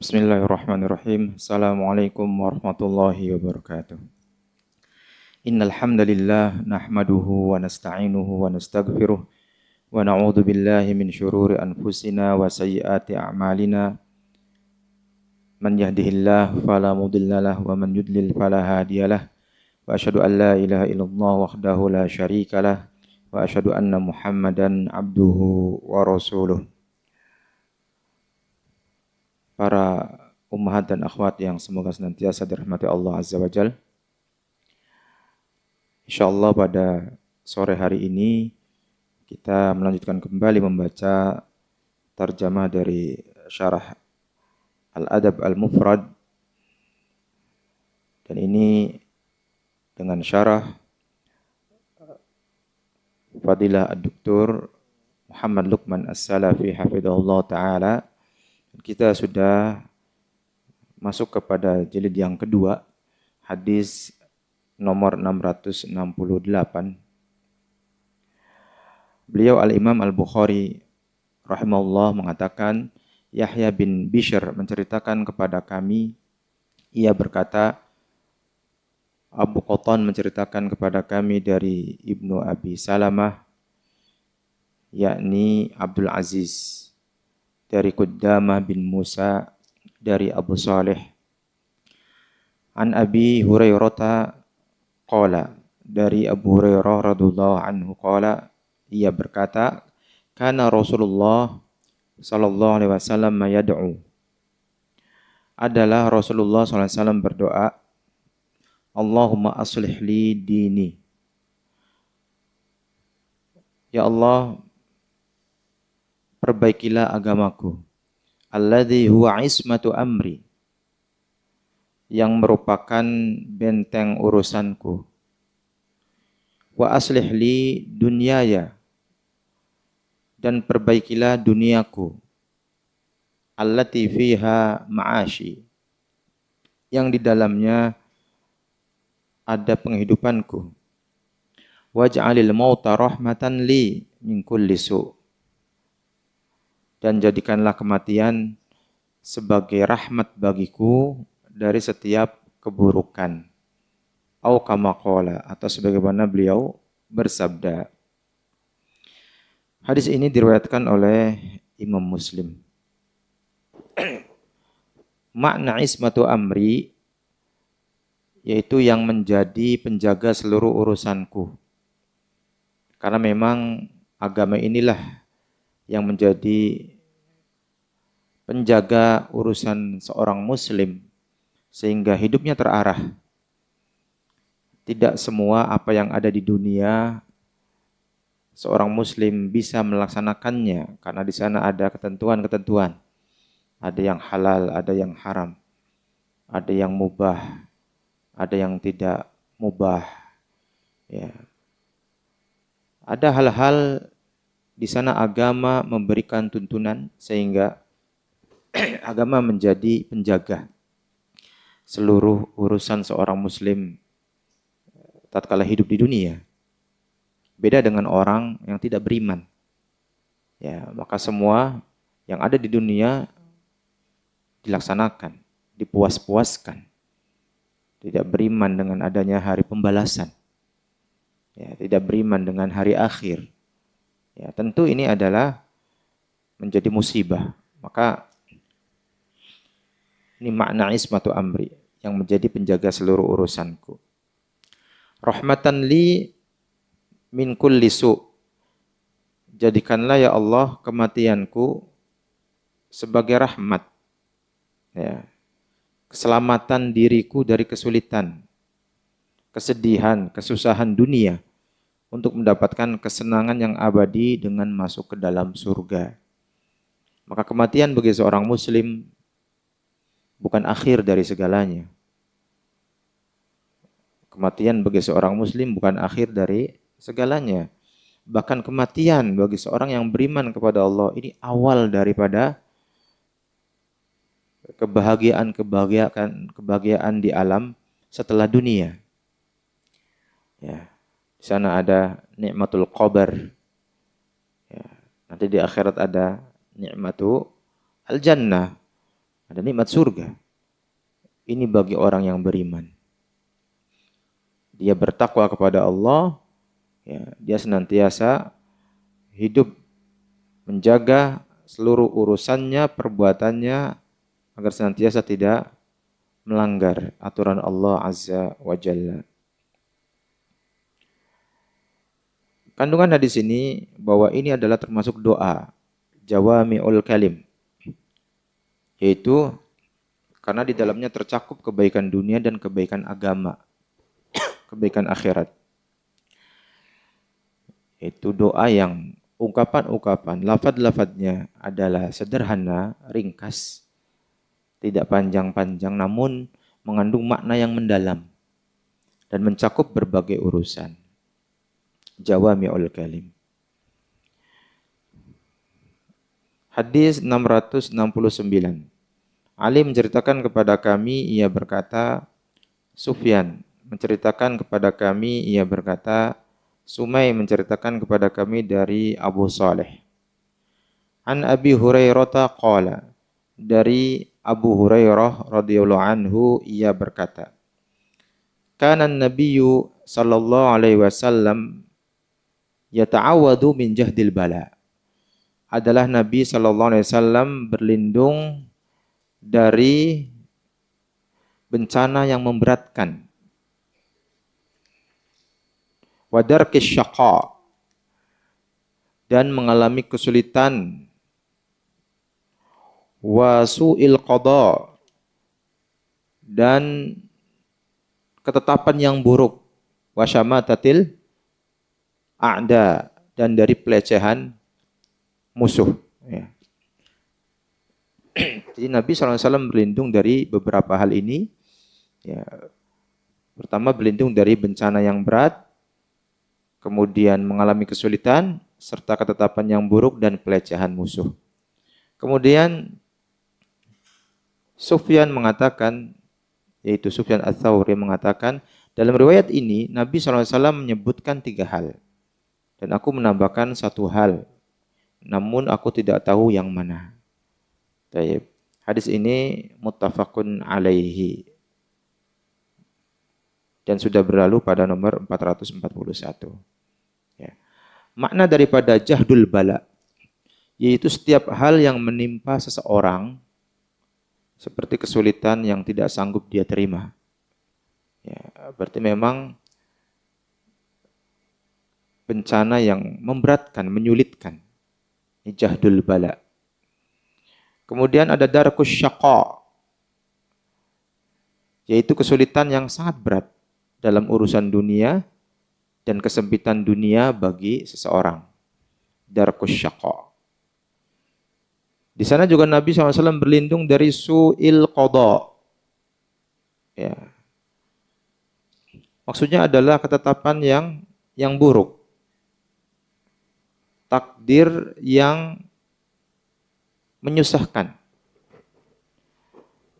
Bismillahirrahmanirrahim. Assalamualaikum warahmatullahi wabarakatuh. Innal hamdalillah nahmaduhu wa nasta'inuhu wa nastaghfiruh wa na'udzu billahi min syururi anfusina wa sayyiati a'malina. Man yahdihillahu fala mudhillalah wa man yudlil fala hadiyalah. Wa asyhadu an la ilaha illallah wahdahu la syarikalah wa asyhadu anna Muhammadan abduhu wa rasuluh. Para ummahat dan akhwat yang semoga senantiasa dirahmati Allah Azza wa Jal. InsyaAllah pada sore hari ini kita melanjutkan kembali membaca tarjamah dari syarah Al-Adab Al-Mufrad. Dan ini dengan syarah Fadilah Ad-Doktor Muhammad Luqman As-Salafi hafidhahullah ta'ala. Kita sudah masuk kepada jilid yang kedua, hadis nomor 668. Beliau Al-Imam Al-Bukhari rahimahullah mengatakan, Yahya bin Bishr menceritakan kepada kami, ia berkata, Abu Qatan menceritakan kepada kami dari Ibnu Abi Salamah, yakni Abdul Aziz, dari Qudamah bin Musa, dari Abu Salih, an Abi Hurairah qala, dari Abu Hurairah radhiyallahu anhu qala, ia berkata, kana Rasulullah sallallahu alaihi wasallam yad'u, adalah Rasulullah sallallahu alaihi wasallam berdoa, Allahumma aslih li dini, ya Allah, perbaikilah agamaku, alladzi huwa ismatu amri, yang merupakan benteng urusanku, wa aslih li dunyaya, dan perbaikilah duniaku, allati fiha ma'ashi, yang di dalamnya ada penghidupanku, waj'alil mauta rahmatan li min kulli su', dan jadikanlah kematian sebagai rahmat bagiku dari setiap keburukan. Au kama qala, atau sebagaimana beliau bersabda. Hadis ini diriwayatkan oleh Imam Muslim. Makna ismatu amri, yaitu yang menjadi penjaga seluruh urusanku. Karena memang agama inilah yang menjadi penjaga urusan seorang muslim sehingga hidupnya terarah. Tidak semua apa yang ada di dunia seorang muslim bisa melaksanakannya, karena di sana ada ketentuan-ketentuan. Ada yang halal, ada yang haram, ada yang mubah, ada yang tidak mubah. Ya. Ada hal-hal di sana agama memberikan tuntunan sehingga agama menjadi penjaga seluruh urusan seorang muslim tatkala hidup di dunia. Beda dengan orang yang tidak beriman. Ya, maka semua yang ada di dunia dilaksanakan, dipuas-puaskan. Tidak beriman dengan adanya hari pembalasan. Ya, tidak beriman dengan hari akhir. Ya, tentu ini adalah menjadi musibah. Maka ini makna ismatu amri, yang menjadi penjaga seluruh urusanku. Rahmatan li min kulli su', jadikanlah ya Allah kematianku sebagai rahmat. Ya. Keselamatan diriku dari kesulitan, kesedihan, kesusahan dunia, untuk mendapatkan kesenangan yang abadi dengan masuk ke dalam surga. Maka kematian bagi seorang muslim bukan akhir dari segalanya. Kematian bagi seorang muslim bukan akhir dari segalanya. Bahkan kematian bagi seorang yang beriman kepada Allah ini awal daripada kebahagiaan di alam setelah dunia. Ya. Di sana ada nikmatul qabar. Ya. Nanti di akhirat ada nikmatu al-jannah. Ada nikmat surga. Ini bagi orang yang beriman. Dia bertakwa kepada Allah, ya, dia senantiasa hidup menjaga seluruh urusannya, perbuatannya agar senantiasa tidak melanggar aturan Allah Azza wa Jalla. Kandungan hadis ini bahwa ini adalah termasuk doa jawami'ul kalim, yaitu karena di dalamnya tercakup kebaikan dunia dan kebaikan agama, kebaikan akhirat. Itu doa yang ungkapan-ungkapan, lafaz-lafaznya adalah sederhana, ringkas, tidak panjang-panjang, namun mengandung makna yang mendalam dan mencakup berbagai urusan. Jawami'ul kalim. Hadis 669. Ali menceritakan kepada kami, ia berkata, Sufyan menceritakan kepada kami, ia berkata, Sumai menceritakan kepada kami dari Abu Saleh. An Abi Hurairah qala, dari Abu Hurairah radhiyallahu anhu, ia berkata, Kana an-nabiyyu sallallahu alaihi wasallam yata'awwadu min jahdil bala. Adalah Nabi sallallahu alaihi wasallam berlindung dari bencana yang memberatkan. Wa darkis syaqa, dan mengalami kesulitan. Wa su'il qada, dan ketetapan yang buruk. Wa syamatatil a'da, dan dari pelecehan musuh. Ya. Jadi Nabi SAW berlindung dari beberapa hal ini. Ya. Pertama, berlindung dari bencana yang berat, kemudian mengalami kesulitan, serta ketetapan yang buruk dan pelecehan musuh. Kemudian Sufyan mengatakan, yaitu Sufyan Ats-Tsauri mengatakan, dalam riwayat ini Nabi SAW menyebutkan 3 hal. Dan aku menambahkan 1 hal, namun aku tidak tahu yang mana. Baik. Hadis ini muttafaqun alaihi dan sudah berlalu pada nomor 441. Ya. Makna daripada jahdul bala, yaitu setiap hal yang menimpa seseorang seperti kesulitan yang tidak sanggup dia terima. Ya, berarti memang bencana yang memberatkan, menyulitkan. Ini jahdul bala. Kemudian ada darkus syaqa, yaitu kesulitan yang sangat berat dalam urusan dunia dan kesempitan dunia bagi seseorang. Darkus syaqa. Di sana juga Nabi SAW berlindung dari su'il qada. Ya. Maksudnya adalah ketetapan yang buruk. Takdir yang menyusahkan,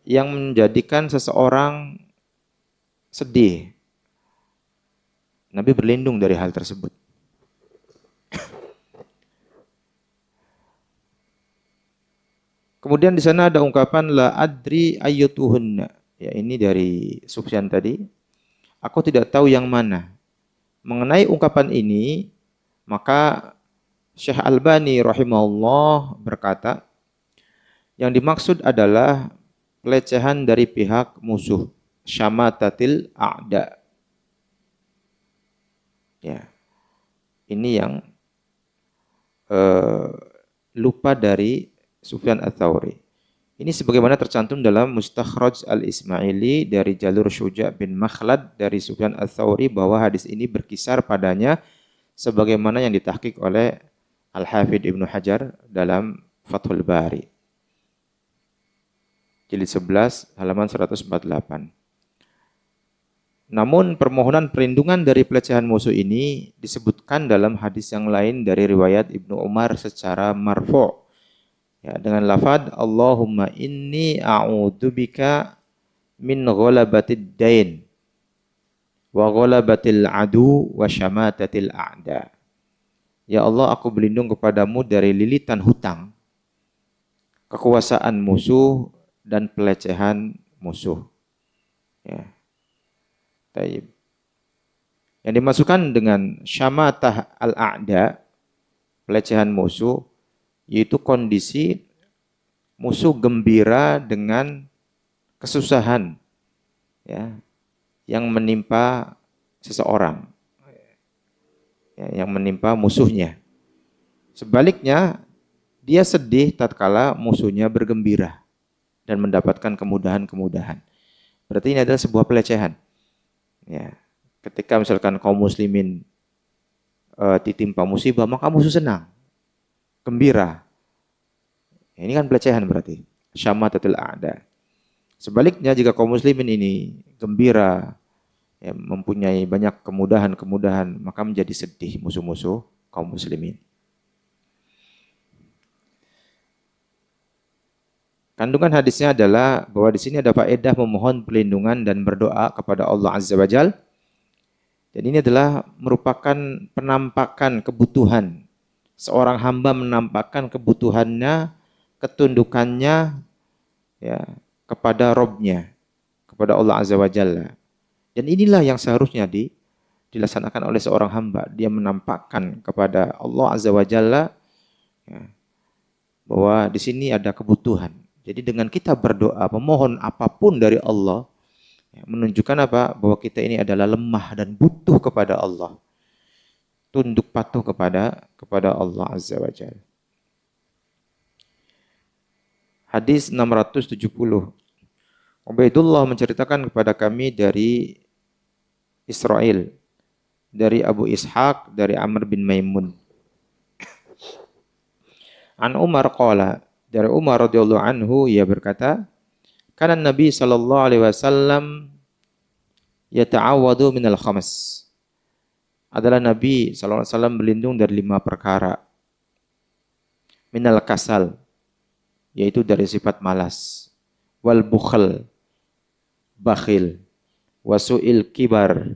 yang menjadikan seseorang sedih. Nabi berlindung dari hal tersebut. Kemudian di sana ada ungkapan la adri ayyutuhunna. Ya, ini dari Sufyan tadi. Aku tidak tahu yang mana. Mengenai ungkapan ini, maka Syekh Albani rahimahullah berkata, yang dimaksud adalah pelecehan dari pihak musuh, syamatatil a'da. Ya. Ini yang lupa dari Sufyan Ats-Tsauri. Ini sebagaimana tercantum dalam Mustakhraj Al-Ismaili dari jalur Syuja' bin Makhlad dari Sufyan Ats-Tsauri bahwa hadis ini berkisar padanya sebagaimana yang ditahqiq oleh Al-Hafidh Ibnu Hajar dalam Fathul Bari. Jilid 11 halaman 148. Namun permohonan perlindungan dari pelecehan musuh ini disebutkan dalam hadis yang lain dari riwayat Ibnu Umar secara marfu'. Ya, dengan lafaz Allahumma inni a'udzubika min ghalabatid dain wa ghalabatil adu wa syamatatil a'da. Ya Allah, aku berlindung kepadamu dari lilitan hutang, kekuasaan musuh, dan pelecehan musuh. Ya. Taib. Yang dimasukkan dengan syamatah al-a'da, pelecehan musuh, yaitu kondisi musuh gembira dengan kesusahan, ya, yang menimpa seseorang, ya, yang menimpa musuhnya. Sebaliknya, dia sedih tatkala musuhnya bergembira dan mendapatkan kemudahan-kemudahan. Berarti ini adalah sebuah pelecehan. Ya. Ketika misalkan kaum muslimin ditimpa musibah, maka musuh senang, gembira. Ini kan pelecehan berarti. Syamatatul a'da. Sebaliknya jika kaum muslimin ini gembira, ya, mempunyai banyak kemudahan-kemudahan, maka menjadi sedih musuh-musuh kaum muslimin. Kandungan hadisnya adalah bahwa di sini ada faedah memohon perlindungan dan berdoa kepada Allah Azza wa Jalla. Dan ini adalah merupakan penampakan kebutuhan. Seorang hamba menampakkan kebutuhannya, ketundukannya, ya, kepada Robnya, kepada Allah Azza wa Jalla. Dan inilah yang seharusnya dilaksanakan oleh seorang hamba. Dia menampakkan kepada Allah Azza wa Jalla, ya, bahwa di sini ada kebutuhan. Jadi dengan kita berdoa, memohon apapun dari Allah, ya, menunjukkan apa? Bahwa kita ini adalah lemah dan butuh kepada Allah. Tunduk patuh kepada Allah Azza wa Jalla. Hadis 670. Ubaidullah menceritakan kepada kami dari Israel, dari Abu Ishaq, dari Amr bin Maimun. An Umar qala, dari Umar radhiyallahu anhu, ia berkata, kana Nabi sallallahu alaihi wasallam yata'awwadu minal khams. Adalah Nabi sallallahu alaihi wasallam berlindung dari 5 perkara. Minal kasal, yaitu dari sifat malas, wal bukhl, bakhil, wasu'il kibar,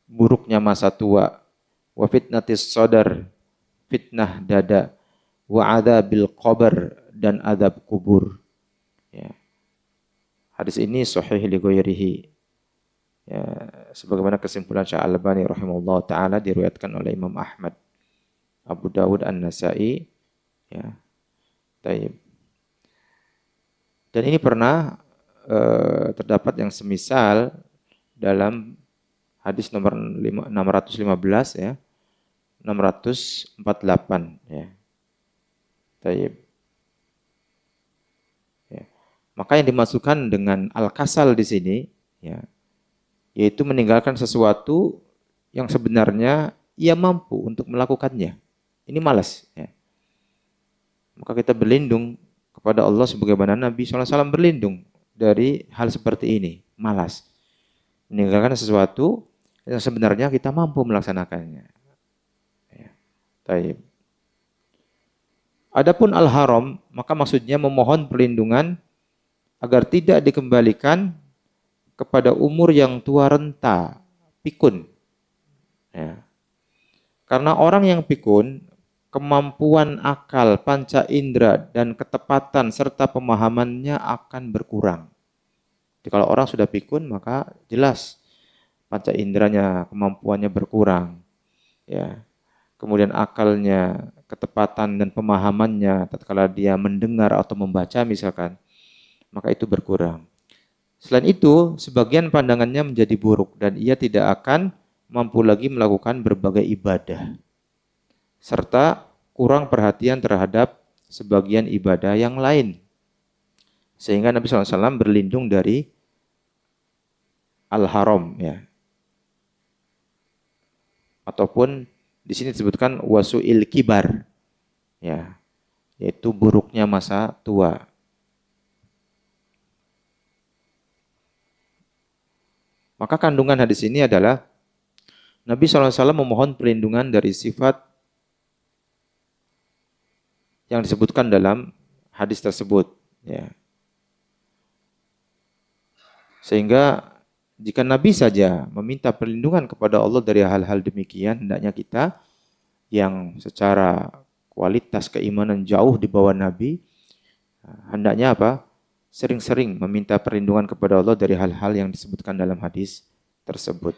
buruknya masa tua, wa fitnatis sadar, fitnah dada, wa adzabil qabr, dan adab kubur. Ya. Hadis ini sahih li ghairihi. Ya, sebagaimana kesimpulan Syekh Al-Albani rahimahullah taala, diriwayatkan oleh Imam Ahmad, Abu Dawud, An-Nasa'i, ya. Taib. Dan ini pernah terdapat yang semisal dalam hadis nomor 615, ya. 648, ya. Taib. Ya. Maka yang dimasukkan dengan al-kasal di sini, ya, yaitu meninggalkan sesuatu yang sebenarnya ia mampu untuk melakukannya. Ini malas, ya. Maka kita berlindung kepada Allah sebagaimana Nabi SAW berlindung dari hal seperti ini, malas. Meninggalkan sesuatu yang sebenarnya kita mampu melaksanakannya. Ya. Taib. Adapun al-haram, maka maksudnya memohon perlindungan agar tidak dikembalikan kepada umur yang tua renta, pikun. Ya. Karena orang yang pikun, kemampuan akal, panca indera, dan ketepatan serta pemahamannya akan berkurang. Jadi kalau orang sudah pikun, maka jelas panca inderanya, kemampuannya berkurang. Ya. Kemudian akalnya, ketepatan dan pemahamannya tatkala dia mendengar atau membaca misalkan, maka itu berkurang. Selain itu, sebagian pandangannya menjadi buruk dan ia tidak akan mampu lagi melakukan berbagai ibadah, serta kurang perhatian terhadap sebagian ibadah yang lain. Sehingga Nabi SAW berlindung dari al-haram, ya. Ataupun di sini disebutkan wasu'il kibar, ya, yaitu buruknya masa tua. Maka kandungan hadis ini adalah Nabi SAW memohon perlindungan dari sifat yang disebutkan dalam hadis tersebut, ya. Sehingga jika Nabi saja meminta perlindungan kepada Allah dari hal-hal demikian, hendaknya kita yang secara kualitas keimanan jauh di bawah Nabi, hendaknya apa? sering-sering meminta perlindungan kepada Allah dari hal-hal yang disebutkan dalam hadis tersebut.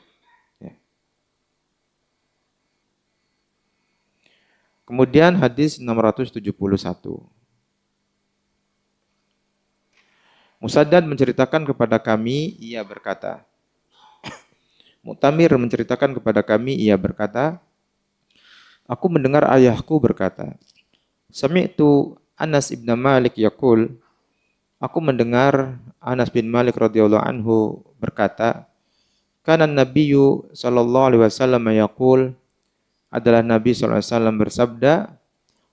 Ya. Kemudian hadis 671. Musaddad menceritakan kepada kami, ia berkata. Mu'tamir menceritakan kepada kami, ia berkata, aku mendengar ayahku berkata, Sami'tu Anas ibn Malik yaqul, aku mendengar Anas bin Malik radhiyallahu anhu berkata, kana Nabiyyu sallallahu alaihi wasallam yaqul, adalah Nabi sallallahu alaihi wasallam bersabda,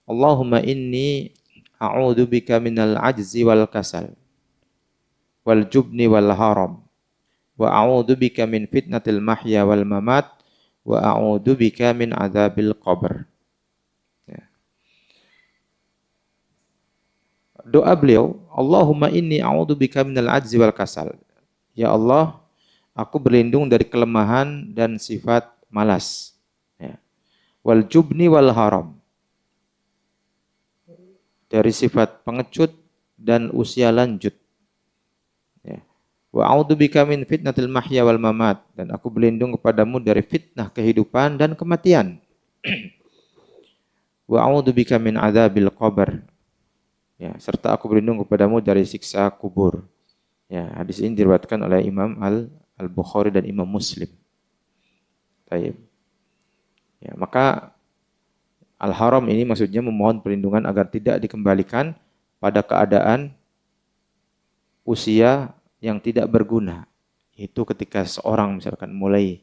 Allahumma inni a'udzubika minal ajzi wal kasal wal jubni wal haram wa a'udzubika min fitnatil mahya wal mamat wa a'udzubika min adzabil qabr. Doa beliau, Allahumma inni a'udzubika minal ajzi wal kasal. Ya Allah, aku berlindung dari kelemahan dan sifat malas. Ya. Wal jubni wal haram. Dari sifat pengecut dan usia lanjut. Ya. Wa a'udzubika min fitnatil mahya wal mamat. Dan aku berlindung kepadamu dari fitnah kehidupan dan kematian. Wa a'udzubika min adzabil qabr. Ya, serta aku berlindung kepadamu dari siksa kubur. Ya, hadis ini diriwayatkan oleh Imam Al-Bukhari dan Imam Muslim. Baik. Ya, maka Al-Haram ini maksudnya memohon perlindungan agar tidak dikembalikan pada keadaan usia yang tidak berguna. Itu ketika seorang misalkan mulai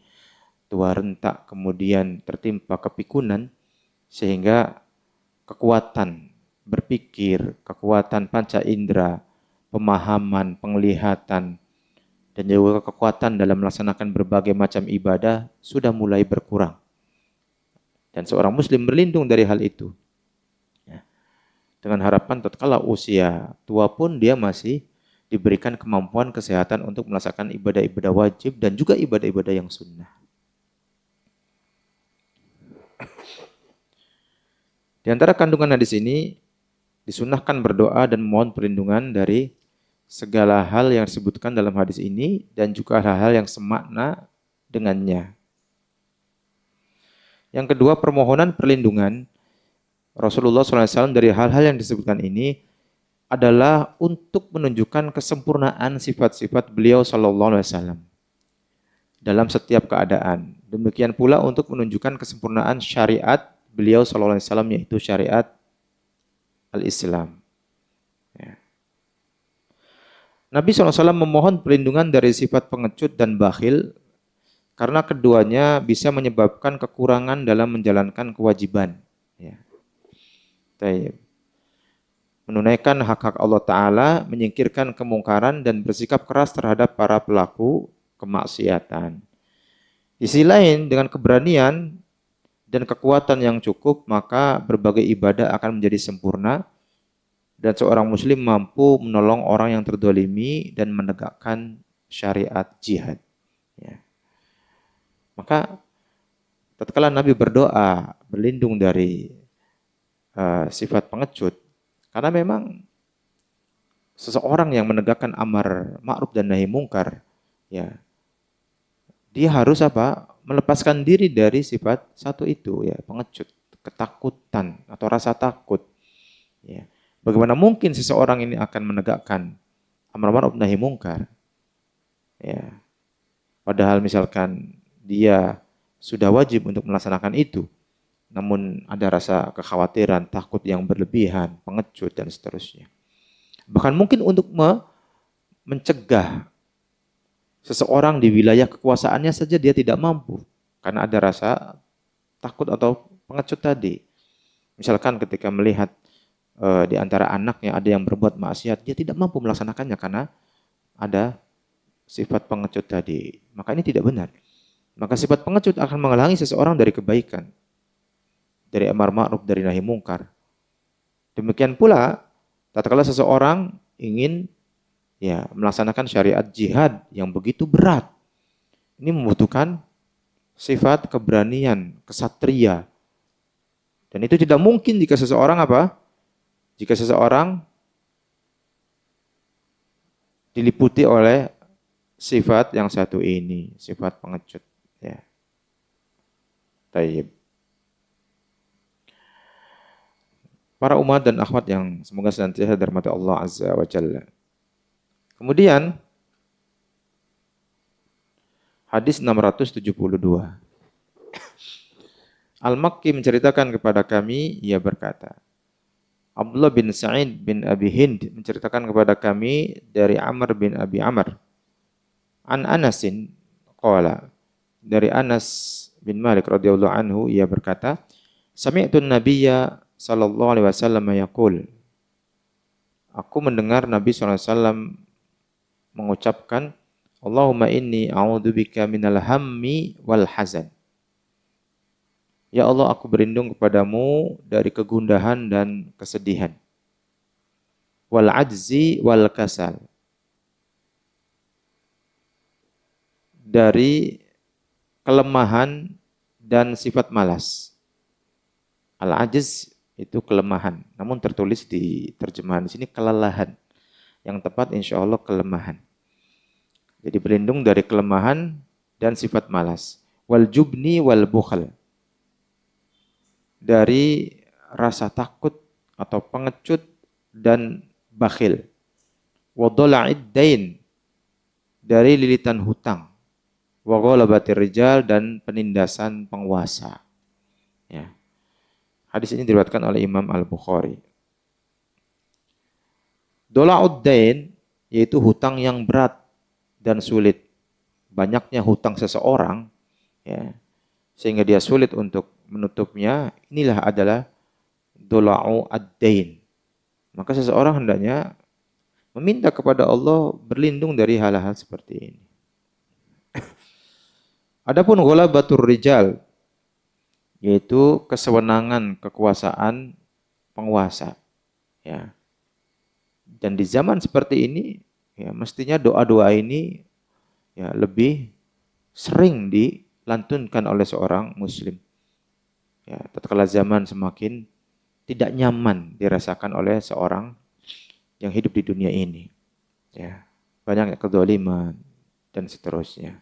tua rentak kemudian tertimpa kepikunan sehingga kekuatan berpikir, kekuatan panca indera, pemahaman, penglihatan, dan juga kekuatan dalam melaksanakan berbagai macam ibadah sudah mulai berkurang. Dan seorang muslim berlindung dari hal itu. Ya. Dengan harapan tatkala usia tua pun dia masih diberikan kemampuan kesehatan untuk melaksanakan ibadah-ibadah wajib dan juga ibadah-ibadah yang sunnah. Di antara kandungan hadis ini, disunahkan berdoa dan mohon perlindungan dari segala hal yang disebutkan dalam hadis ini dan juga hal-hal yang semakna dengannya. Yang kedua, permohonan perlindungan Rasulullah SAW dari hal-hal yang disebutkan ini adalah untuk menunjukkan kesempurnaan sifat-sifat beliau SAW dalam setiap keadaan. Demikian pula untuk menunjukkan kesempurnaan syariat beliau SAW, yaitu syariat Al-Islam. Ya. Nabi SAW memohon perlindungan dari sifat pengecut dan bakhil karena keduanya bisa menyebabkan kekurangan dalam menjalankan kewajiban. Ya. Menunaikan hak-hak Allah Ta'ala, menyingkirkan kemungkaran dan bersikap keras terhadap para pelaku kemaksiatan. Di sisi lain, dengan keberanian dan kekuatan yang cukup, maka berbagai ibadah akan menjadi sempurna dan seorang muslim mampu menolong orang yang terdolimi dan menegakkan syariat jihad. Ya. Maka tatkala Nabi berdoa berlindung dari sifat pengecut, karena memang seseorang yang menegakkan amar ma'ruf dan nahi mungkar, ya, dia harus apa? Melepaskan diri dari sifat satu itu, ya, pengecut, ketakutan atau rasa takut. Ya. Bagaimana mungkin seseorang ini akan menegakkan amar ma'ruf nahi mungkar? Ya. Padahal misalkan dia sudah wajib untuk melaksanakan itu, namun ada rasa kekhawatiran, takut yang berlebihan, pengecut dan seterusnya. Bahkan mungkin untuk mencegah seseorang di wilayah kekuasaannya saja dia tidak mampu karena ada rasa takut atau pengecut tadi. Misalkan ketika melihat di antara anaknya ada yang berbuat maksiat, dia tidak mampu melaksanakannya karena ada sifat pengecut tadi. Maka ini tidak benar. Maka sifat pengecut akan menghalangi seseorang dari kebaikan, dari amar ma'ruf, dari nahi mungkar. Demikian pula tatkala seseorang ingin melaksanakan syariat jihad yang begitu berat. Ini membutuhkan sifat keberanian, kesatria. Dan itu tidak mungkin jika seseorang Jika seseorang diliputi oleh sifat yang satu ini, sifat pengecut. Ya. Taib. Para umat dan akhwat yang semoga senantiasa dirahmati Allah Azza wa Jalla. Kemudian hadis 672. Al-Makki menceritakan kepada kami, ia berkata, Abdullah bin Sa'id bin Abi Hind menceritakan kepada kami dari Amr bin Abi Amr. An Anasin qala, dari Anas bin Malik radhiyallahu anhu, ia berkata, Sami'tu Nabiyya sallallahu alaihi wasallam yaqul. Aku mendengar Nabi sallallahu alaihi wasallam mengucapkan, Allahumma inni a'udzubika minal hammi wal hazan. Ya Allah, aku berlindung kepadamu dari kegundahan dan kesedihan. Wal ajzi wal kasal. Dari kelemahan dan sifat malas. Al-ajiz itu kelemahan. Namun tertulis di terjemahan di sini kelelahan. Yang tepat insya Allah kelemahan. Jadi berlindung dari kelemahan dan sifat malas. Wal jubni wal bukhal. Dari rasa takut atau pengecut dan bakhil. Wa dhala'id dain. Dari lilitan hutang. Wa ghalabatir rijal, dan penindasan penguasa. Ya. Hadis ini diriwayatkan oleh Imam Al-Bukhari. Dhala'ud dain yaitu hutang yang berat dan sulit. Banyaknya hutang seseorang, ya, sehingga dia sulit untuk menutupnya, inilah adalah dhala'u ad-dain. Maka seseorang hendaknya meminta kepada Allah berlindung dari hal-hal seperti ini. Adapun ghalabatur rijal yaitu kesewenangan kekuasaan penguasa, ya. Dan di zaman seperti ini, ya, mestinya doa-doa ini, ya, lebih sering dilantunkan oleh seorang muslim. Ya, tatkala zaman semakin tidak nyaman dirasakan oleh seorang yang hidup di dunia ini. Ya, banyak kedzaliman dan seterusnya.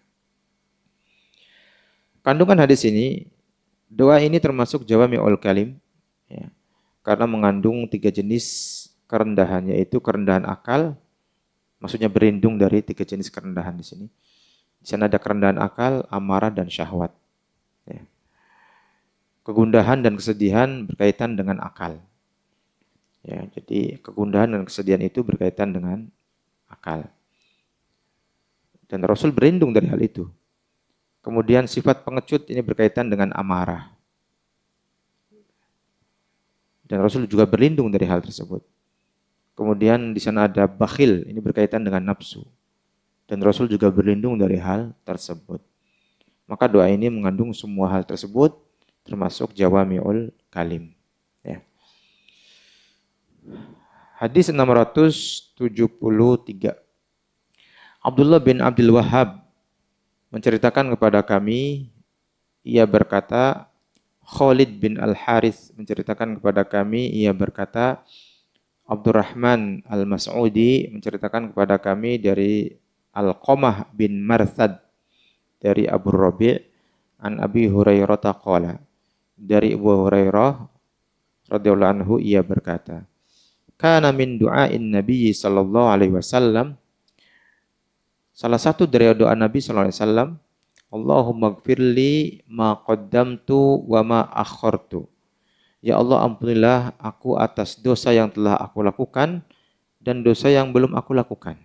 Kandungan hadis ini, doa ini termasuk jawami'ul kalim, ya, karena mengandung 3 jenis kerendahan, yaitu kerendahan akal, maksudnya berlindung dari 3 jenis kerendahan di sini. Di sana ada kerendahan akal, amarah, dan syahwat. Ya. Kegundahan dan kesedihan berkaitan dengan akal. Ya, jadi kegundahan dan kesedihan itu berkaitan dengan akal. Dan Rasul berlindung dari hal itu. Kemudian sifat pengecut ini berkaitan dengan amarah. Dan Rasul juga berlindung dari hal tersebut. Kemudian di sana ada bakhil, ini berkaitan dengan nafsu. Dan Rasul juga berlindung dari hal tersebut. Maka doa ini mengandung semua hal tersebut, termasuk jawami'ul kalim. Ya. Hadis 673. Abdullah bin Abdul Wahhab menceritakan kepada kami, ia berkata, Khalid bin Al-Harith menceritakan kepada kami, ia berkata, Abdurrahman Al-Mas'udi menceritakan kepada kami dari Al-Qamah bin Marthad, dari Abu Rabi' an Abi Hurairah taqala, dari Abu Hurairah radhiyallahu anhu, ia berkata, kana min du'ain Nabi sallallahu alaihi wasallam, salah satu dari doa Nabi sallallahu alaihi wasallam, Allahumma gfirli ma qaddamtu wa ma akhartu. Ya Allah, ampunilah aku atas dosa yang telah aku lakukan dan dosa yang belum aku lakukan.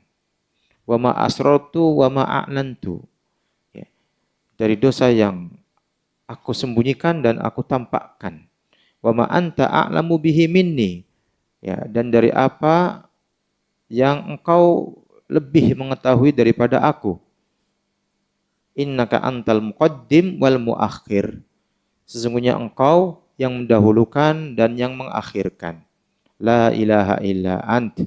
Wa ma asrartu wa ma a'lantu. Ya. Dari dosa yang aku sembunyikan dan aku tampakkan. Wa ma anta a'lamu bihi minni. Ya, dan dari apa yang engkau lebih mengetahui daripada aku. Innaka antal muqaddim wal muakhir. Sesungguhnya engkau yang mendahulukan dan yang mengakhirkan. La ilaha illa ant.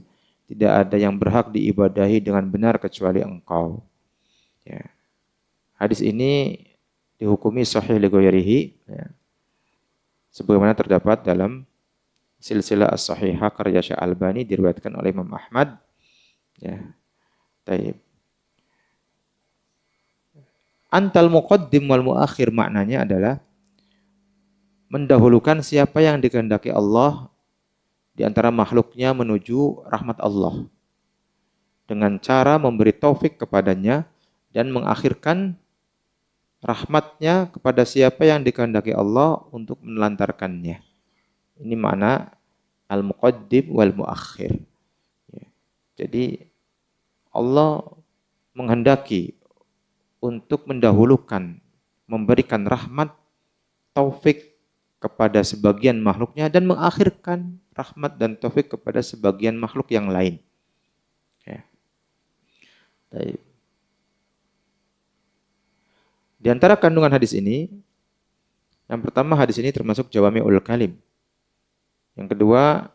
Tidak ada yang berhak diibadahi dengan benar kecuali engkau. Ya. Hadis ini dihukumi sahih li ghairihi, ya, sebagaimana terdapat dalam silsilah as-sahihah karya Syekh Albani, diriwayatkan oleh Imam Ahmad, ya, Taib. Antal muqaddim wal muakhir maknanya adalah mendahulukan siapa yang dikehendaki Allah di antara makhluknya menuju rahmat Allah dengan cara memberi taufik kepadanya dan mengakhirkan rahmatnya kepada siapa yang dikehendaki Allah untuk menelantarkannya. Ini makna al-muqaddim wal muakhir. Jadi Allah menghendaki untuk mendahulukan, memberikan rahmat, taufik kepada sebagian makhluknya dan mengakhirkan rahmat dan taufik kepada sebagian makhluk yang lain. Ya. Di antara kandungan hadis ini, yang pertama hadis ini termasuk jawami'ul kalim. Yang kedua,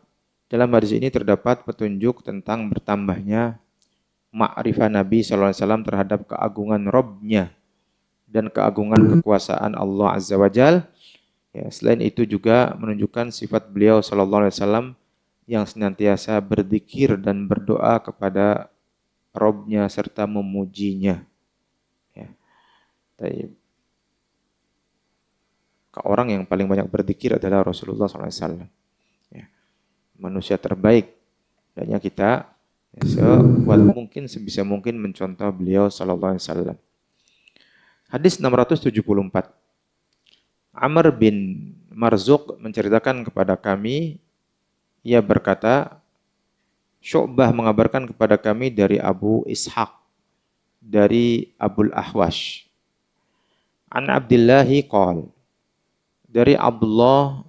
dalam hadis ini terdapat petunjuk tentang bertambahnya ma'rifah Nabi SAW terhadap keagungan Rabb-Nya dan keagungan kekuasaan Allah Azza wa Jalla. Ya, selain itu juga menunjukkan sifat beliau SAW yang senantiasa berzikir dan berdoa kepada Rabb-Nya serta memujinya. Ya. Orang yang paling banyak berzikir adalah Rasulullah SAW. Ya. Manusia terbaik. Dan kita sekuat mungkin, sebisa mungkin mencontoh beliau SAW. Hadis 674. Amr bin Marzuq menceritakan kepada kami, ia berkata, Syu'bah mengabarkan kepada kami dari Abu Ishaq, dari Abul Ahwash. An Abdillahi qal, dari Abdullah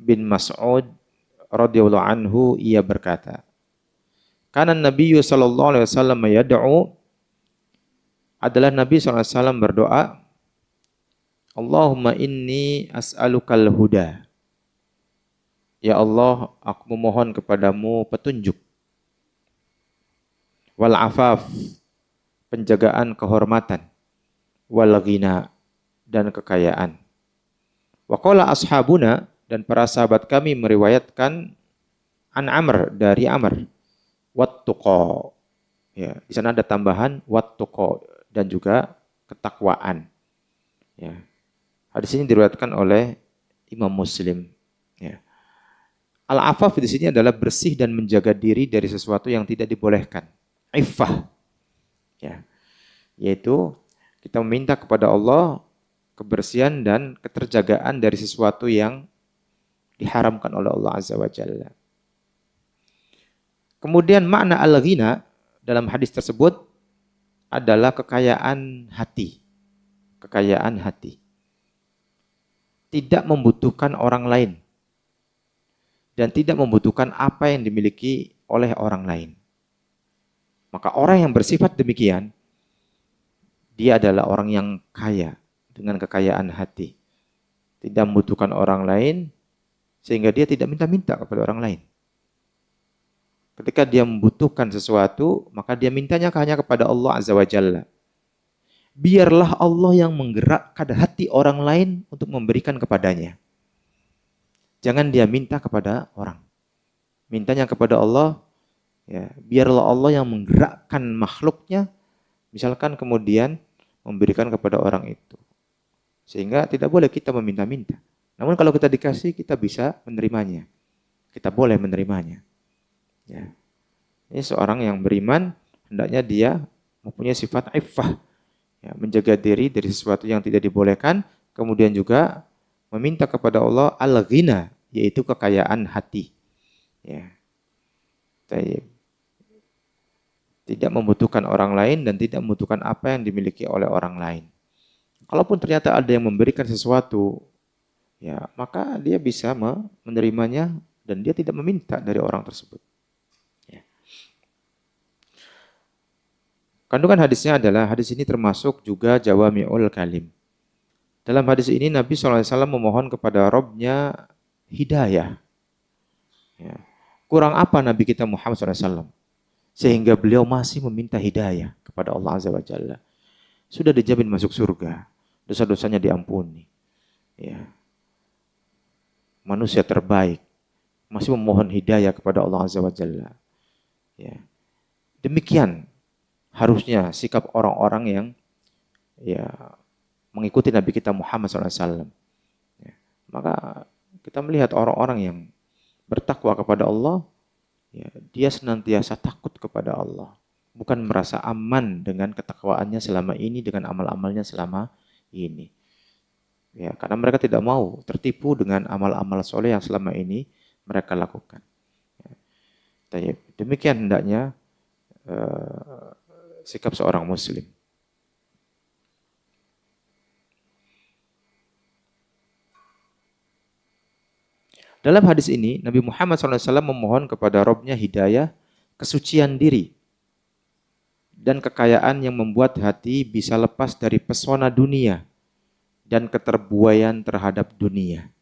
bin Mas'ud radhiyallahu anhu, ia berkata, Kana Nabi sallallahu alaihi wasallam yad'u, adalah Nabi sallallahu alaihi wasallam berdoa, Allahumma inni as'alukal huda. Ya Allah, aku memohon kepadamu petunjuk. Wal afaf, penjagaan kehormatan. Wal ghina, dan kekayaan. Wa qala ashabuna, dan para sahabat kami meriwayatkan an Amr, dari Amr. Wat tuqa. Ya, di sana ada tambahan wat tuqa, dan juga ketakwaan. Ya. Hadis ini diriwayatkan oleh Imam Muslim. Ya. Al-afaf di sini adalah bersih dan menjaga diri dari sesuatu yang tidak dibolehkan. Iffah. Ya. Yaitu kita meminta kepada Allah kebersihan dan keterjagaan dari sesuatu yang diharamkan oleh Allah Azza wa Jalla. Kemudian makna al-ghina dalam hadis tersebut adalah kekayaan hati. Kekayaan hati. Tidak membutuhkan orang lain dan tidak membutuhkan apa yang dimiliki oleh orang lain. Maka orang yang bersifat demikian, dia adalah orang yang kaya dengan kekayaan hati. Tidak membutuhkan orang lain sehingga dia tidak minta-minta kepada orang lain. Ketika dia membutuhkan sesuatu, maka dia mintanya hanya kepada Allah Azza wa Jalla. Biarlah Allah yang menggerakkan hati orang lain untuk memberikan kepadanya. Jangan dia minta kepada orang. Mintanya kepada Allah, ya, biarlah Allah yang menggerakkan makhluknya, misalkan kemudian memberikan kepada orang itu. Sehingga tidak boleh kita meminta-minta. Namun kalau kita dikasih, kita bisa menerimanya. Kita boleh menerimanya. Ya. Ini seorang yang beriman, hendaknya dia mempunyai sifat iffah. Ya, menjaga diri dari sesuatu yang tidak dibolehkan, kemudian juga meminta kepada Allah al-ghina, yaitu kekayaan hati. Ya. Tidak membutuhkan orang lain dan tidak membutuhkan apa yang dimiliki oleh orang lain. Kalaupun ternyata ada yang memberikan sesuatu, ya, maka dia bisa menerimanya dan dia tidak meminta dari orang tersebut. Kandungan hadisnya adalah hadis ini termasuk juga jawami'ul kalim. Dalam hadis ini Nabi SAW memohon kepada Rabb-Nya hidayah. Ya. Kurang apa Nabi kita Muhammad SAW? Sehingga beliau masih meminta hidayah kepada Allah Azza wa Jalla. Sudah dijamin masuk surga. Dosa-dosanya diampuni. Ya. Manusia terbaik. Masih memohon hidayah kepada Allah Azza wa Jalla. Ya. Demikian harusnya sikap orang-orang yang ya mengikuti Nabi kita Muhammad SAW. Ya. Maka kita melihat orang-orang yang bertakwa kepada Allah, ya, dia senantiasa takut kepada Allah. Bukan merasa aman dengan ketakwaannya selama ini, dengan amal-amalnya selama ini. Ya, karena mereka tidak mau tertipu dengan amal-amal soleh yang selama ini mereka lakukan. Ya. Demikian hendaknya sikap seorang muslim. Dalam hadis ini, Nabi Muhammad SAW memohon kepada Robnya hidayah, kesucian diri, dan kekayaan yang membuat hati bisa lepas dari pesona dunia dan keterbuaian terhadap dunia.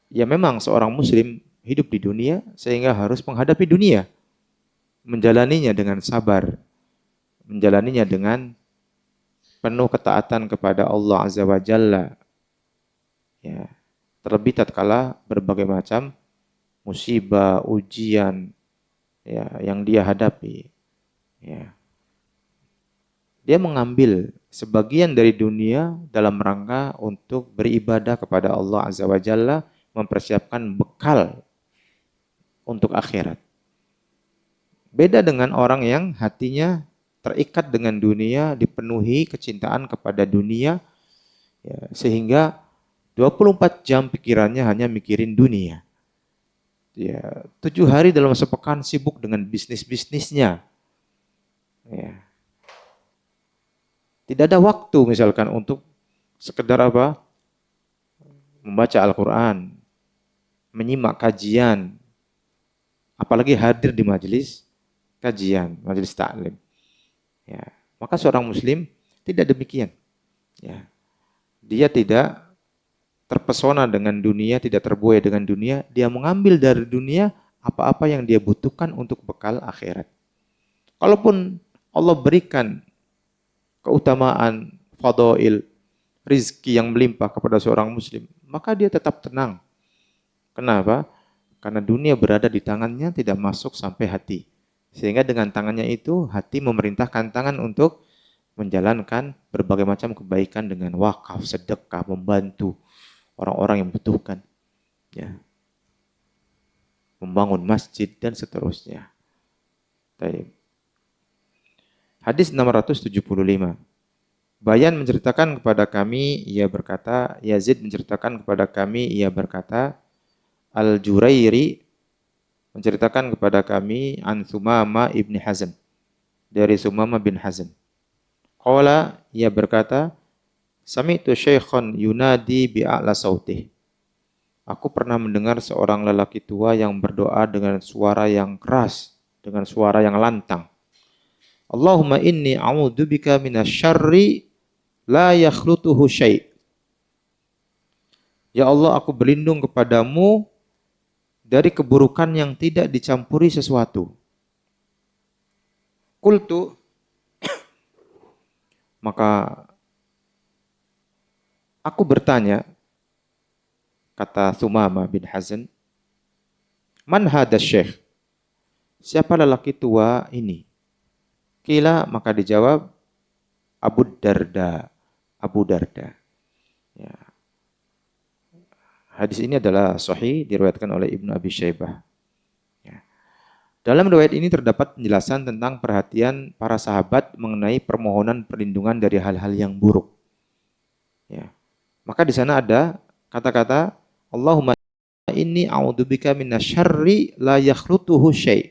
Ya memang seorang muslim hidup di dunia sehingga harus menghadapi dunia, menjalaninya dengan sabar, menjalaninya dengan penuh ketaatan kepada Allah Azza wa Jalla. Ya, terlebih tatkala berbagai macam musibah, ujian ya yang dia hadapi. Ya. Dia mengambil sebagian dari dunia dalam rangka untuk beribadah kepada Allah Azza wa Jalla, mempersiapkan bekal untuk akhirat. Beda dengan orang yang hatinya terikat dengan dunia, dipenuhi kecintaan kepada dunia, ya, sehingga 24 jam pikirannya hanya mikirin dunia. Ya, 7 hari dalam sepekan sibuk dengan bisnis-bisnisnya. Ya. Tidak ada waktu misalkan untuk sekedar apa? Membaca Al-Quran, menyimak kajian, apalagi hadir di majelis kajian, majelis taklim. Ya. Maka seorang muslim tidak demikian. Ya. Dia tidak terpesona dengan dunia, tidak terbuai dengan dunia, dia mengambil dari dunia apa-apa yang dia butuhkan untuk bekal akhirat. Kalaupun Allah berikan keutamaan, fadail, rizki yang melimpah kepada seorang muslim, maka dia tetap tenang. Kenapa? Karena dunia berada di tangannya, tidak masuk sampai hati. Sehingga dengan tangannya itu, hati memerintahkan tangan untuk menjalankan berbagai macam kebaikan dengan wakaf, sedekah, membantu orang-orang yang membutuhkan. Ya. Membangun masjid dan seterusnya. Hadis 675. Bayan menceritakan kepada kami, ia berkata, Yazid menceritakan kepada kami, ia berkata, Al-Jurairi menceritakan kepada kami, an Sumama ibni Hazan, dari Sumama bin Hazan. Qala, ia berkata, Sami'tu syaikhan yunadi bi'a'la sautih. Aku pernah mendengar seorang lelaki tua yang berdoa dengan suara yang keras, dengan suara yang lantang. Allahumma inni a'udzubika minasyarri la yakhlutuhu syai'. Ya Allah, aku berlindung kepadamu dari keburukan yang tidak dicampuri sesuatu. Qultu, maka aku bertanya, kata Sumama bin Hazan, man hadha syekh? Siapa lelaki tua ini? Kila, maka dijawab, Abu Darda. Abu Darda. Ya. Hadis ini adalah sahih, diriwayatkan oleh Ibnu Abi Syaibah. Ya. Dalam riwayat ini terdapat penjelasan tentang perhatian para sahabat mengenai permohonan perlindungan dari hal-hal yang buruk. Ya. Maka di sana ada kata-kata Allahumma inni a'udzubika minasyarri la yakhlutuhu syai'.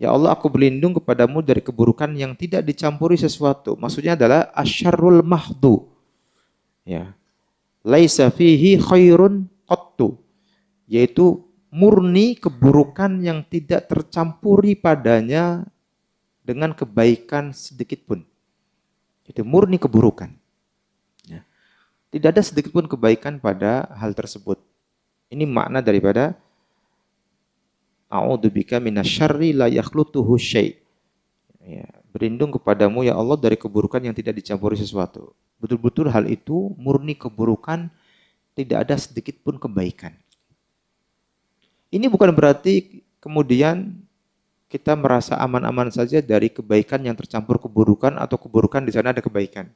Ya Allah, aku berlindung kepadamu dari keburukan yang tidak dicampuri sesuatu. Maksudnya adalah asyarrul mahdu. Ya. Laisa fihi khairun qattu. Yaitu murni keburukan yang tidak tercampuri padanya dengan kebaikan sedikit pun. Itu murni keburukan. Ya. Tidak ada sedikit pun kebaikan pada hal tersebut. Ini makna daripada a'udzubika minasyarri la yakhlutuhu syai'. Ya, berlindung kepadamu ya Allah dari keburukan yang tidak dicampuri sesuatu. Betul-betul hal itu murni keburukan, tidak ada sedikit pun kebaikan. Ini bukan berarti kemudian kita merasa aman-aman saja dari kebaikan yang tercampur keburukan atau keburukan di sana ada kebaikan.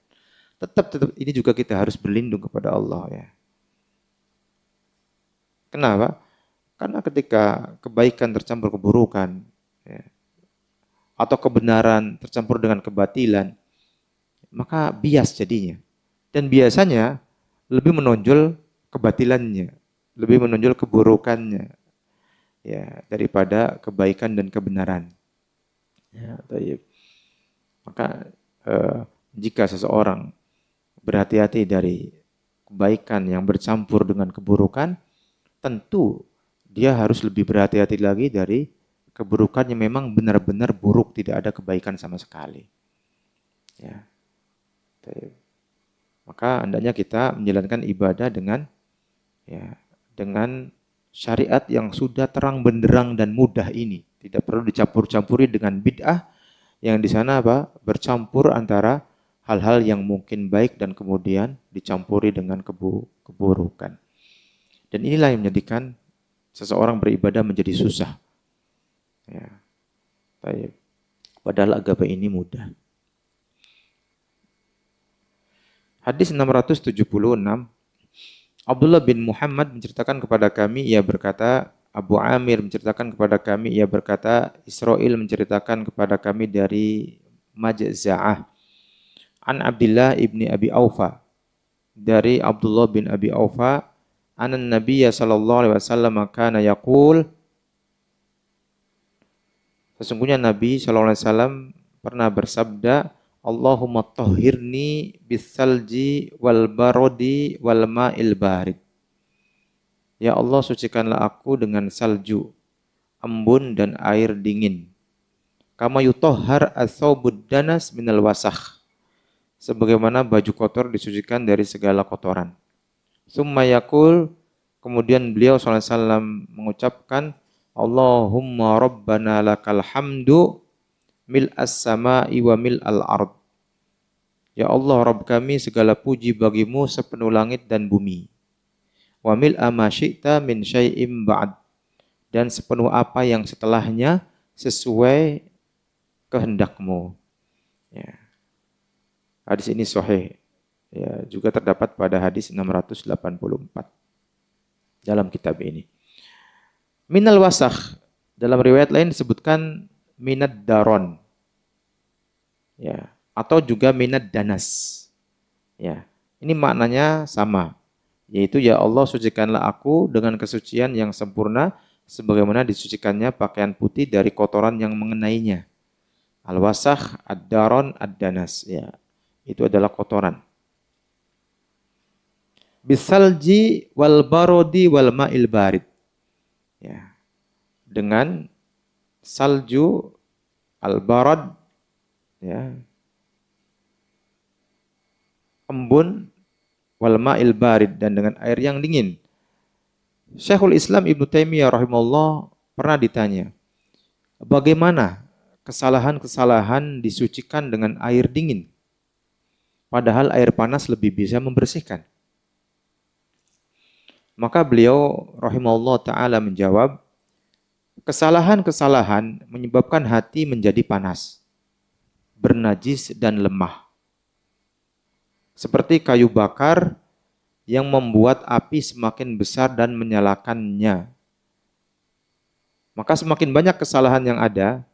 Tetap ini juga kita harus berlindung kepada Allah ya. Kenapa? Karena ketika kebaikan tercampur keburukan ya, atau kebenaran tercampur dengan kebatilan, maka bias jadinya. Dan biasanya lebih menonjol kebatilannya, lebih menonjol keburukannya ya daripada kebaikan dan kebenaran. Ya, maka jika seseorang berhati-hati dari kebaikan yang bercampur dengan keburukan, tentu dia harus lebih berhati-hati lagi dari keburukan yang memang benar-benar buruk, tidak ada kebaikan sama sekali. Ya. Maka hendaknya kita menjalankan ibadah dengan syariat yang sudah terang benderang dan mudah ini. Tidak perlu dicampur-campuri dengan bid'ah yang di sana bercampur antara hal-hal yang mungkin baik dan kemudian dicampuri dengan keburukan. Dan inilah yang menjadikan seseorang beribadah menjadi susah. Ya. Padahal agama ini mudah. Hadis 676, Abdullah bin Muhammad menceritakan kepada kami, ia berkata, Abu Amir menceritakan kepada kami, ia berkata, Israel menceritakan kepada kami dari Majza'ah. An Abdullah ibni Abi Aufa, dari Abdullah bin Abi Aufa, anan Nabiya sallallahu alaihi wasallam kana yaqul, sesungguhnya Nabi sallallahu alaihi wasallam pernah bersabda, Allahumma tahhirni bisalji wal barodi wal ma'il barid. Ya Allah, sucikanlah aku dengan salju, embun dan air dingin. Kama yutahhar as-saubud danas minal wasakh. Sebagaimana baju kotor disucikan dari segala kotoran. Summa yaqul, kemudian beliau sallallahu alaihi wasallam mengucapkan, Allahumma rabbana lakal hamdu mil as-sama'i wa mil al-ard. Ya Allah, Rabb kami, segala puji bagimu sepenuh langit dan bumi. Wa mil ma syi'ta min syai'im ba'd. Dan sepenuh apa yang setelahnya sesuai kehendakmu. Ya. Hadis ini sahih. Ya, juga terdapat pada hadis 684 dalam kitab ini. Minal wasakh, dalam riwayat lain disebutkan minad daron. Ya, atau juga minad danas. Ya, ini maknanya sama, yaitu ya Allah, sucikanlah aku dengan kesucian yang sempurna sebagaimana disucikannya pakaian putih dari kotoran yang mengenainya. Al-wasakh, ad-daron, ad-danas, ya. Itu adalah kotoran. Bisalji wal barodi wal ma'il barid. Ya. Dengan salju, al-barad, ya, embun, wal ma'il barid, dan dengan air yang dingin. Syekhul Islam Ibnu Taimiyah rahimahullah pernah ditanya, bagaimana kesalahan-kesalahan disucikan dengan air dingin, padahal air panas lebih bisa membersihkan? Maka beliau rahimahullah ta'ala menjawab, kesalahan-kesalahan menyebabkan hati menjadi panas, bernajis dan lemah. Seperti kayu bakar yang membuat api semakin besar dan menyalakannya. Maka semakin banyak kesalahan yang ada,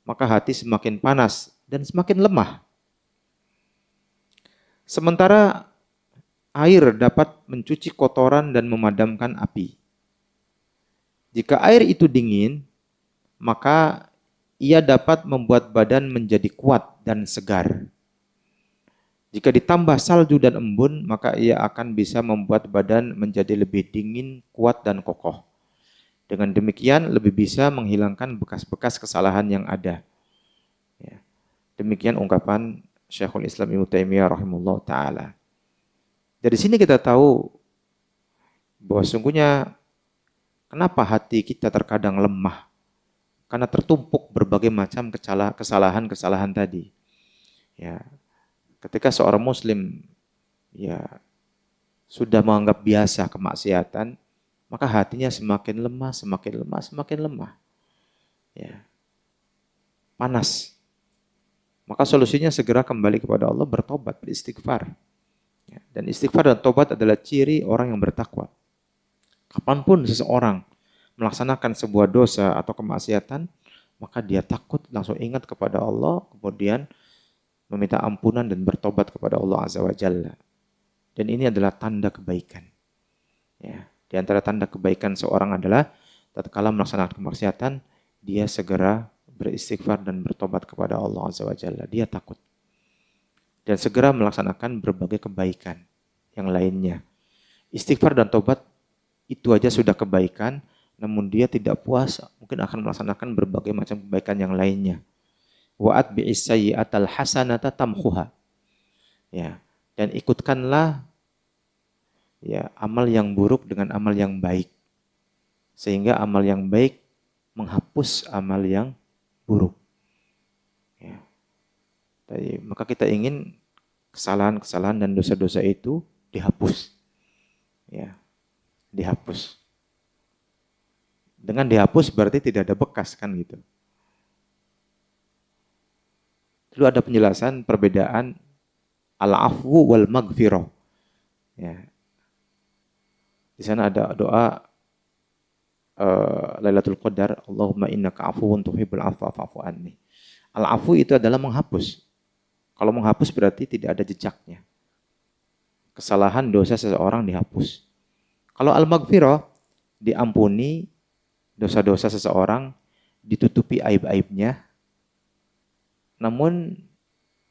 maka hati semakin panas dan semakin lemah. Sementara air dapat mencuci kotoran dan memadamkan api. Jika air itu dingin, maka ia dapat membuat badan menjadi kuat dan segar. Jika ditambah salju dan embun, maka ia akan bisa membuat badan menjadi lebih dingin, kuat, dan kokoh. Dengan demikian lebih bisa menghilangkan bekas-bekas kesalahan yang ada. Ya. Demikian ungkapan Syekhul Islam Ibnu Taimiyah rahimahullah ta'ala. Dari sini kita tahu bahwa sungguhnya kenapa hati kita terkadang lemah. Karena tertumpuk berbagai macam kesalahan-kesalahan tadi. Ya. Ketika seorang muslim ya sudah menganggap biasa kemaksiatan, maka hatinya semakin lemah, semakin lemah, semakin lemah. ya, panas. Maka solusinya segera kembali kepada Allah, bertobat, beristighfar. Ya, dan istighfar dan tobat adalah ciri orang yang bertakwa. Kapanpun seseorang melaksanakan sebuah dosa atau kemaksiatan, maka dia takut, langsung ingat kepada Allah, kemudian meminta ampunan dan bertobat kepada Allah Azza wa Jalla. Dan ini adalah tanda kebaikan. Ya, di antara tanda kebaikan seorang adalah tatkala melaksanakan kemaksiatan, dia segera beristighfar dan bertobat kepada Allah Azza wa Jalla. Dia takut. Dan segera melaksanakan berbagai kebaikan yang lainnya. Istighfar dan tobat itu aja sudah kebaikan, namun dia tidak puas, mungkin akan melaksanakan berbagai macam kebaikan yang lainnya. Wa atbi'is sayyi'atal hasanata tamhuha. Ya, dan ikutkanlah ya amal yang buruk dengan amal yang baik. Sehingga amal yang baik menghapus amal yang buruk. Ya. Jadi, maka kita ingin kesalahan-kesalahan dan dosa-dosa itu dihapus. Ya, dihapus. Dengan dihapus berarti tidak ada bekas kan gitu. Dulu ada penjelasan perbedaan al-afwu wal maghfirah. Ya. Di sana ada doa Lailatul Qadar, Allahumma innaka afuwun tuhibbul afwa fa'fu anni. Al-afu itu adalah menghapus. Kalau menghapus berarti tidak ada jejaknya. Kesalahan dosa seseorang dihapus. Kalau al-maghfirah, diampuni dosa-dosa seseorang, ditutupi aib-aibnya, namun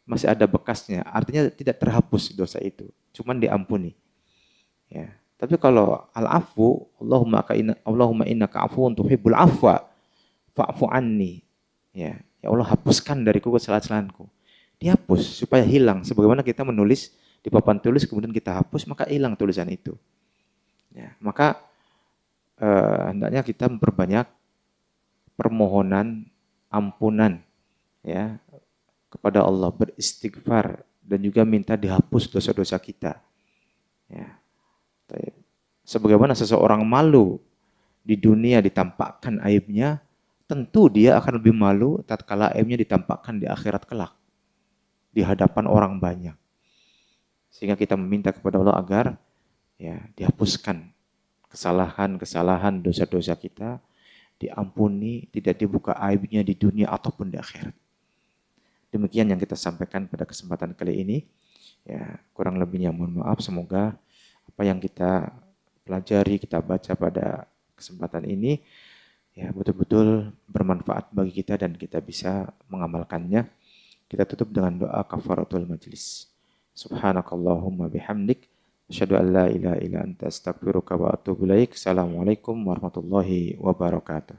masih ada bekasnya. Artinya tidak terhapus dosa itu, cuman diampuni. Ya. Tapi kalau al-afu, Allahumma innaka afuwun tuhibbul afwa fa'fu anni. Ya, ya Allah hapuskan dariku kesalahan-kesalahanku. Dihapus supaya hilang. Sebagaimana kita menulis di papan tulis kemudian kita hapus, maka hilang tulisan itu. Ya, maka hendaknya kita memperbanyak permohonan ampunan ya kepada Allah, beristighfar dan juga minta dihapus dosa-dosa kita. Ya. Sebagaimana seseorang malu di dunia ditampakkan aibnya, tentu dia akan lebih malu tatkala aibnya ditampakkan di akhirat kelak di hadapan orang banyak. Sehingga kita meminta kepada Allah agar ya dihapuskan kesalahan-kesalahan, dosa-dosa kita, diampuni, tidak dibuka aibnya di dunia ataupun di akhirat. Demikian yang kita sampaikan pada kesempatan kali ini. Ya, kurang lebihnya mohon maaf. Semoga apa yang kita pelajari, kita baca pada kesempatan ini ya betul-betul bermanfaat bagi kita dan kita bisa mengamalkannya. Kita tutup dengan doa kafaratul majlis. Subhanakallahumma bihamdik asyhadu an la ilaha illa anta astaghfiruka wa atubu ilaik. Assalamualaikum warahmatullahi wabarakatuh.